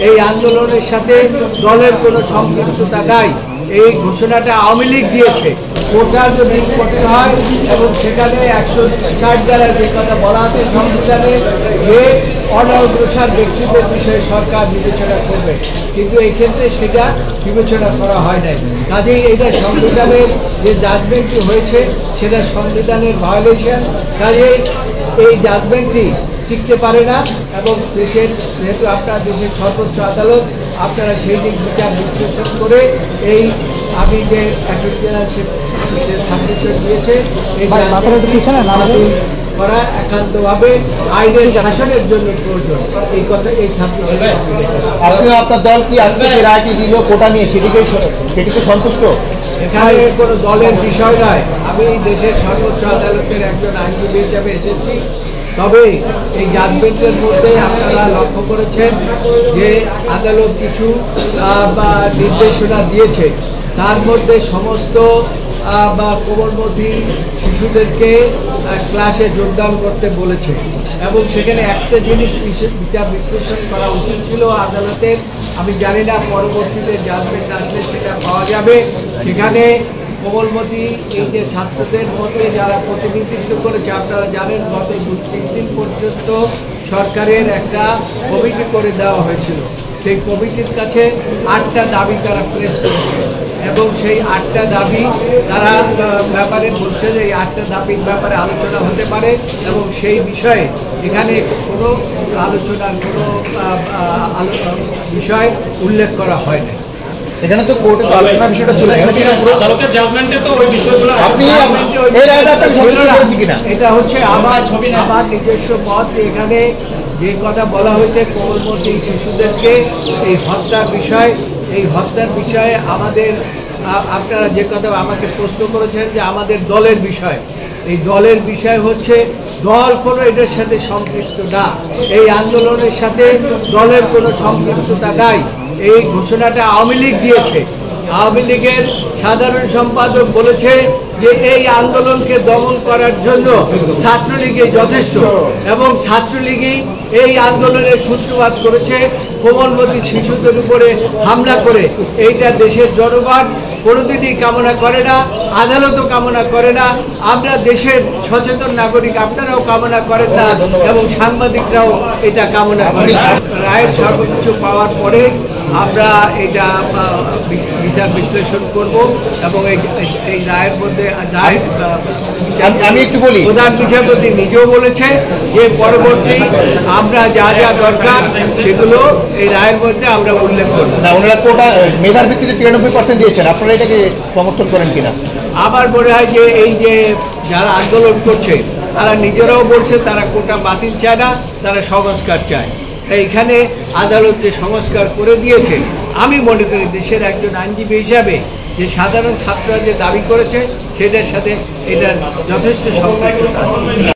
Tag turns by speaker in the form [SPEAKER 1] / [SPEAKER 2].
[SPEAKER 1] এই আন্দোলনের সাথে দলের কোনো সম্পৃক্ততা নাই। এই ঘোষণাটা আওয়ামী লীগ দিয়েছে। কোটা যদি করতে হয় এবং সেখানে 160 দ্বারা যে কথা বলা আছে সংবিধানে যে অনগ্রসর ব্যক্তিদের বিষয়ে সরকার বিবেচনা করবে, কিন্তু এই ক্ষেত্রে সেটা বিবেচনা করা হয় নাই। কাজেই এটা সংবিধানের যে জাজমেন্টটি হয়েছে সেটা সংবিধানের ভায়োলেশন। কাজেই এই জাজমেন্টটি টিকতে পারে না এবং দেশের যেহেতু আপনার দেশের সর্বোচ্চ আদালত, আপনারা সেই দিক বিচার বিশ্লেষণ করে এই আমি যে অ্যাটর্নি জেনারেল সাবমিশন দিয়েছে এই করা একান্তভাবে আইনের শাসনের জন্য প্রয়োজন। এই কথা এই সাবমিশন
[SPEAKER 2] আপনি আপনার দল কি আজকে রায়টি দিল কোটা নিয়ে সেটিকে সন্তুষ্ট?
[SPEAKER 1] এখানে কোনো দলের বিষয় নয়। আমি দেশের সর্বোচ্চ আদালতের একজন আইনজীবী হিসাবে এসেছি। তবে এই জাজমেন্টের মধ্যে আপনারা লক্ষ্য করেছেন যে আদালত কিছু নির্দেশনা দিয়েছে। তার মধ্যে সমস্ত কোমলমতি শিশুদেরকে ক্লাসে যোগদান করতে বলেছে এবং সেখানে একটা জিনিস বিচার বিশ্লেষণ করা উচিত ছিল আদালতের। আমি জানি না পরবর্তীতে জাজমেন্ট আসলে সেটা পাওয়া যাবে। সেখানে কোমলমতি এই যে ছাত্রদের মধ্যে যারা প্রতিনিধিত্ব করেছে, আপনারা জানেন গত 2-3 দিন পর্যন্ত সরকারের একটা কমিটি করে দেওয়া হয়েছিল। সেই কমিটির কাছে 8টা দাবি তারা প্রেস করেছে এবং সেই 8টা দাবি তারা ব্যাপারে বলছে যে এই 8টা দাবির ব্যাপারে আলোচনা হতে পারে এবং সেই বিষয়ে এখানে কোনো আলোচনার কোনো বিষয় উল্লেখ করা হয় না।
[SPEAKER 2] এখানে তো কোর্টে আলোচনার বিষয়টা চলে গেছে আদালতের জাজমেন্টে, তো ওই বিষয়গুলো আপনি এই রায়টা কিনা
[SPEAKER 1] এটা হচ্ছে আমার নিজস্ব মত। এখানে যে কথা বলা হয়েছে কোমলমতি শিশুদেরকে এই হত্যার বিষয়ে আমাদের আপনারা যে কথা আমাকে প্রশ্ন করেছেন যে আমাদের দলের বিষয়, এই দলের বিষয় হচ্ছে দল কোনো এটার সাথে সম্পৃক্ত না। এই আন্দোলনের সাথে দলের কোনো সম্পৃক্ততা নাই। এই ঘোষণাটা আওয়ামী লীগ দিয়েছে। আওয়ামী লীগের সাধারণ সম্পাদক বলেছে যে এই আন্দোলনকে দমন করার জন্য ছাত্রলীগই যথেষ্ট এবং ছাত্রলীগই এই আন্দোলনের সূত্রপাত করেছে কোমলমতি শিশুদের উপরে হামলা করে। এইটা দেশের জনগণ কোনোদিনই কামনা করে না, আদালতও কামনা করে না, আমরা দেশের সচেতন নাগরিক আপনারাও কামনা করেন না এবং সাংবাদিকরাও এটা কামনা করে না। রায়ের সর্বকিছু পাওয়ার পরে আমরা এটা বিচার বিশ্লেষণ করব এবং এই রায়ের মধ্যে
[SPEAKER 2] আমি একটু বলি,
[SPEAKER 1] প্রধান বিচারপতি নিজেও বলেছে যে পরবর্তী আমরা যা যা দরকার সেগুলো এই রায়ের মধ্যে আমরা উল্লেখ করব।
[SPEAKER 2] না, ওনারা কোটা মেধার ভিত্তিতে 93% দিয়েছেন, আপনারা এটাকে সমর্থন করেন কিনা?
[SPEAKER 1] আমার মনে হয় যে এই যে যারা আন্দোলন করছে তারা নিজেরাও বলছে তারা কোটা বাতিল চায় না, তারা সংস্কার চায়। এইখানে আদালত যে সংস্কার করে দিয়েছে, আমি মনে করি দেশের একজন আইনজীবী হিসাবে যে সাধারণ ছাত্ররা যে দাবি করেছে সেটার সাথে এটার যথেষ্ট সম্পর্ক আছে।